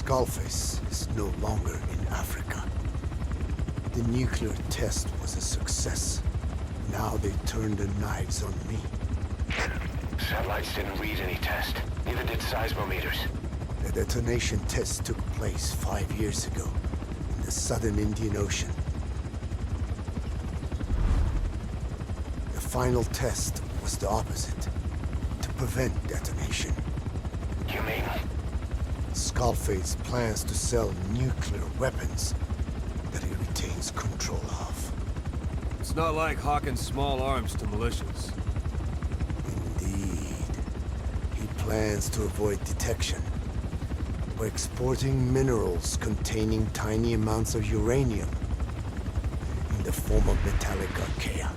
Skullface is no longer in Africa. The nuclear test was a success. Now they turned their knives on me. Satellites didn't read any test. Neither did seismometers. The detonation test took place 5 years ago in the southern Indian Ocean. The final test was the opposite, to prevent detonation. You mean? Skullface plans to sell nuclear weapons that he retains control of. It's not like hawking small arms to militias. Indeed. He plans to avoid detection by exporting minerals containing tiny amounts of uranium in the form of metallic archaea.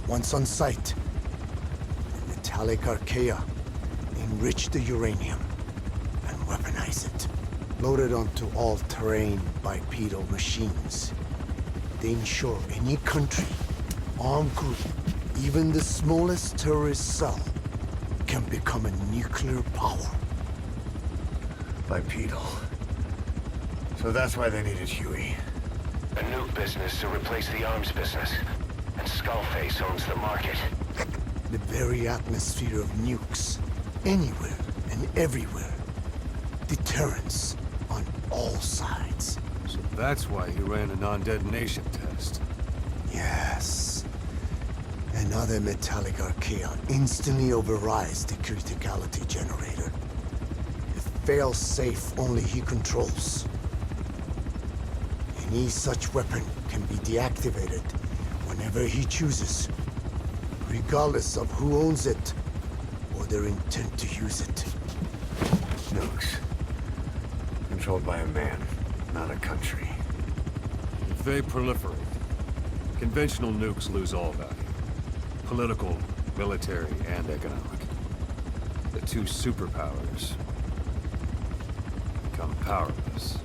Once on site, the metallic archaea enrich the uranium and weaponize it. Loaded onto all-terrain bipedal machines, they ensure any country, armed group, even the smallest terrorist cell, can become a nuclear power. Bipedal. So that's why they needed Huey. A nuke business to replace the arms business. And Skullface owns the market. The very atmosphere of nukes, anywhere and everywhere. Deterrence on all sides. So that's why he ran a non-detonation test. Yes. Another metallic archaea instantly overrides the criticality generator. It fails safe only he controls. Any such weapon can be deactivated whenever he chooses, regardless of who owns it or their intent to use it. Nukes. Controlled by a man, not a country. If they proliferate, conventional nukes lose all value. Political, military, and economic. The two superpowers become powerless.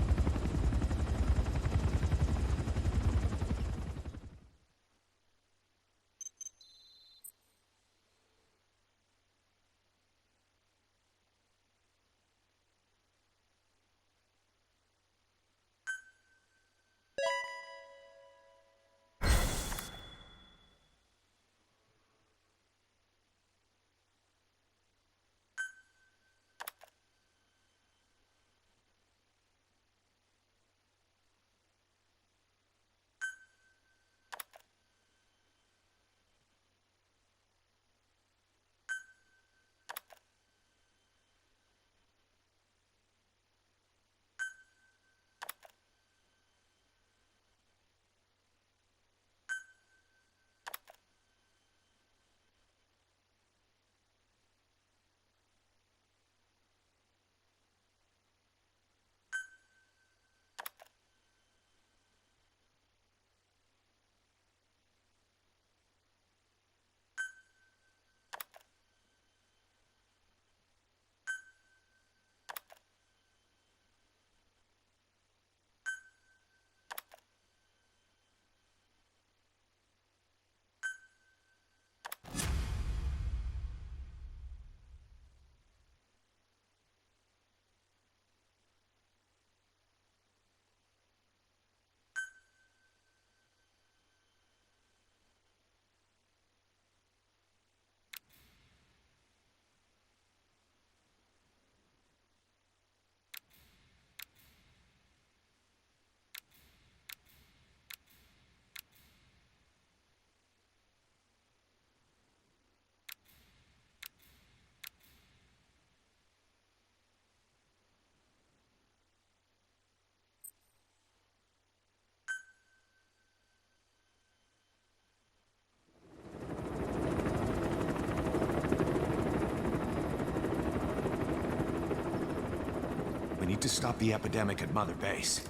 We need to stop the epidemic at Mother Base.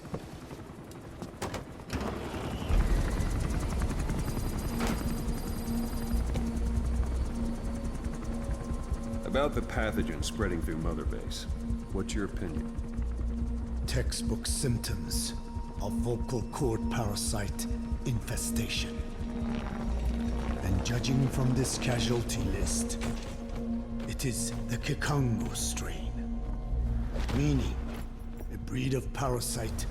About the pathogen spreading through Mother Base, what's your opinion? Textbook symptoms of vocal cord parasite infestation. And judging from this casualty list, it is the Kikongo strain. Meaning, breed of parasite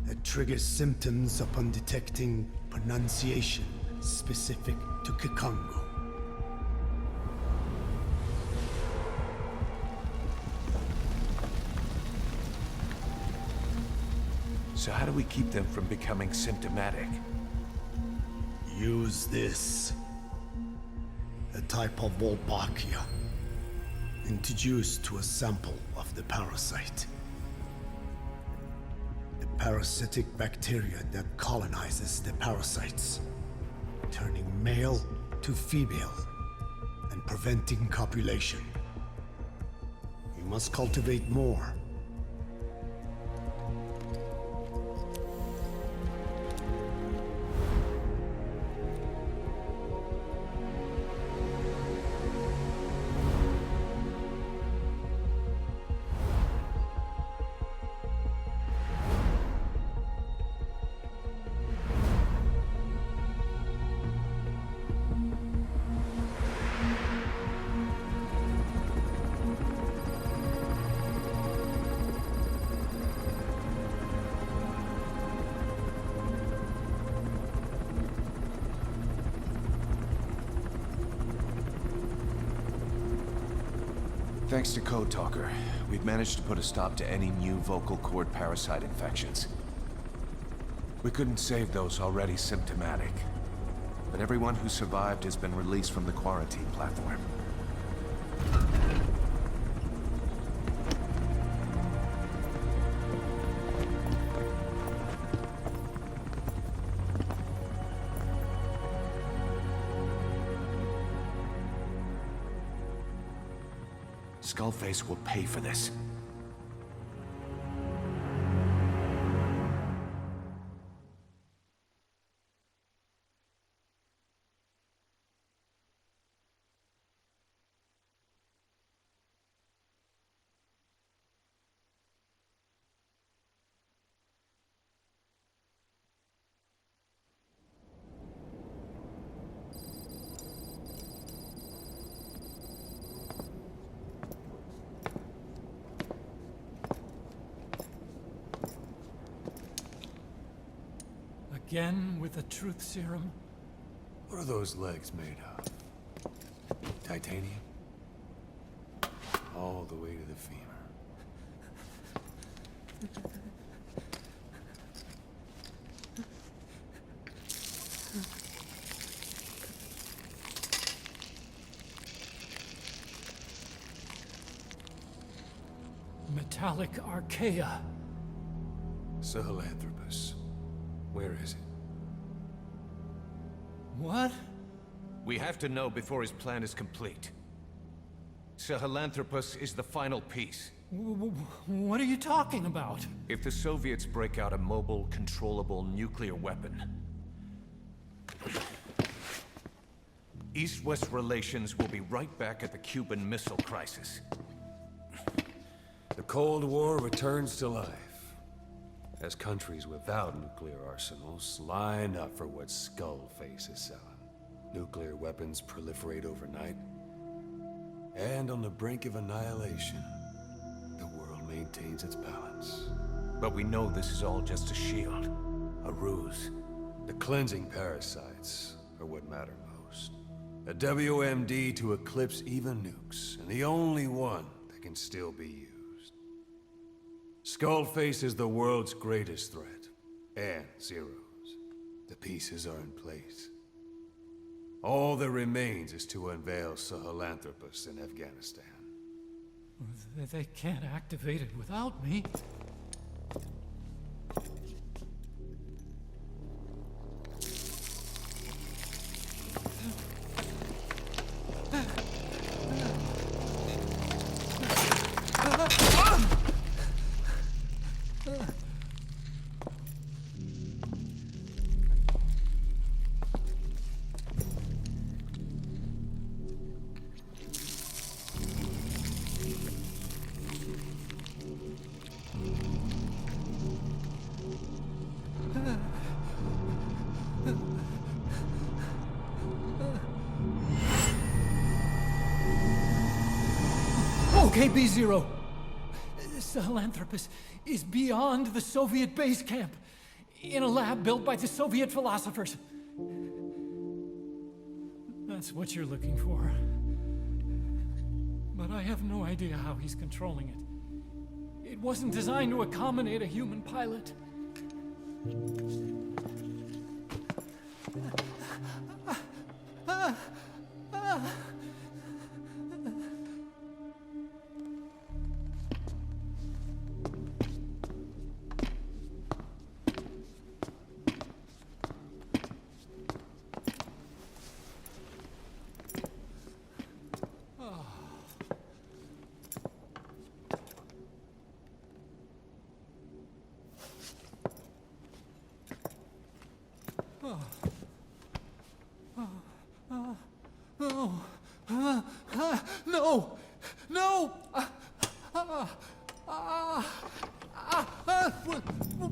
that triggers symptoms upon detecting pronunciation specific to Kikongo. So how do we keep them from becoming symptomatic? Use this. A type of Wolbachia, introduced to a sample of the parasite. The parasitic bacteria that colonizes the parasites, turning male to female and preventing copulation. We must cultivate more. Thanks to Code Talker, we've managed to put a stop to any new vocal cord parasite infections. We couldn't save those already symptomatic, but everyone who survived has been released from the quarantine platform. Skullface will pay for this. Again with the truth serum? What are those legs made of? Titanium? All the way to the femur. Metallic archaea. Sahelanthropus. Where is it? What? We have to know before his plan is complete. Sahelanthropus is the final piece. What are you talking about? If the Soviets break out a mobile, controllable nuclear weapon, East-West relations will be right back at the Cuban Missile Crisis. The Cold War returns to life, as countries without nuclear arsenals line up for what Skullface is selling. Nuclear weapons proliferate overnight, and on the brink of annihilation, the world maintains its balance. But we know this is all just a shield, a ruse. The cleansing parasites are what matter most. A WMD to eclipse even nukes, and the only one that can still be used. Skullface is the world's greatest threat, and Zero's. The pieces are in place. All that remains is to unveil Sahelanthropus in Afghanistan. They can't activate it without me. Okay, B-Zero. Sahelanthropus is beyond the Soviet base camp, in a lab built by the Soviet philosophers. That's what you're looking for. But I have no idea how he's controlling it. It wasn't designed to accommodate a human pilot. No! No!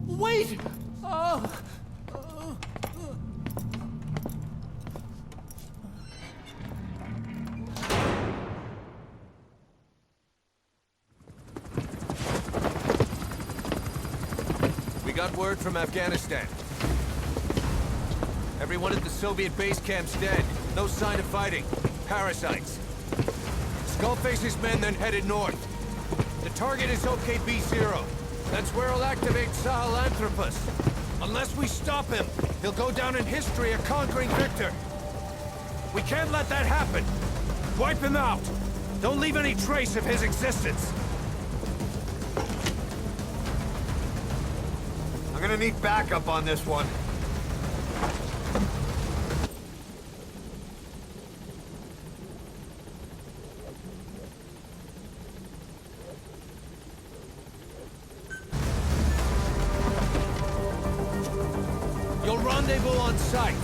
Wait! We got word from Afghanistan. Everyone at the Soviet base camp's dead. No sign of fighting. Parasites. Skullface's men then headed north. The target is OKB-0. That's where he'll activate Sahelanthropus. Unless we stop him, he'll go down in history a conquering victor. We can't let that happen. Wipe him out. Don't leave any trace of his existence. I'm gonna need backup on this one. You'll rendezvous on site.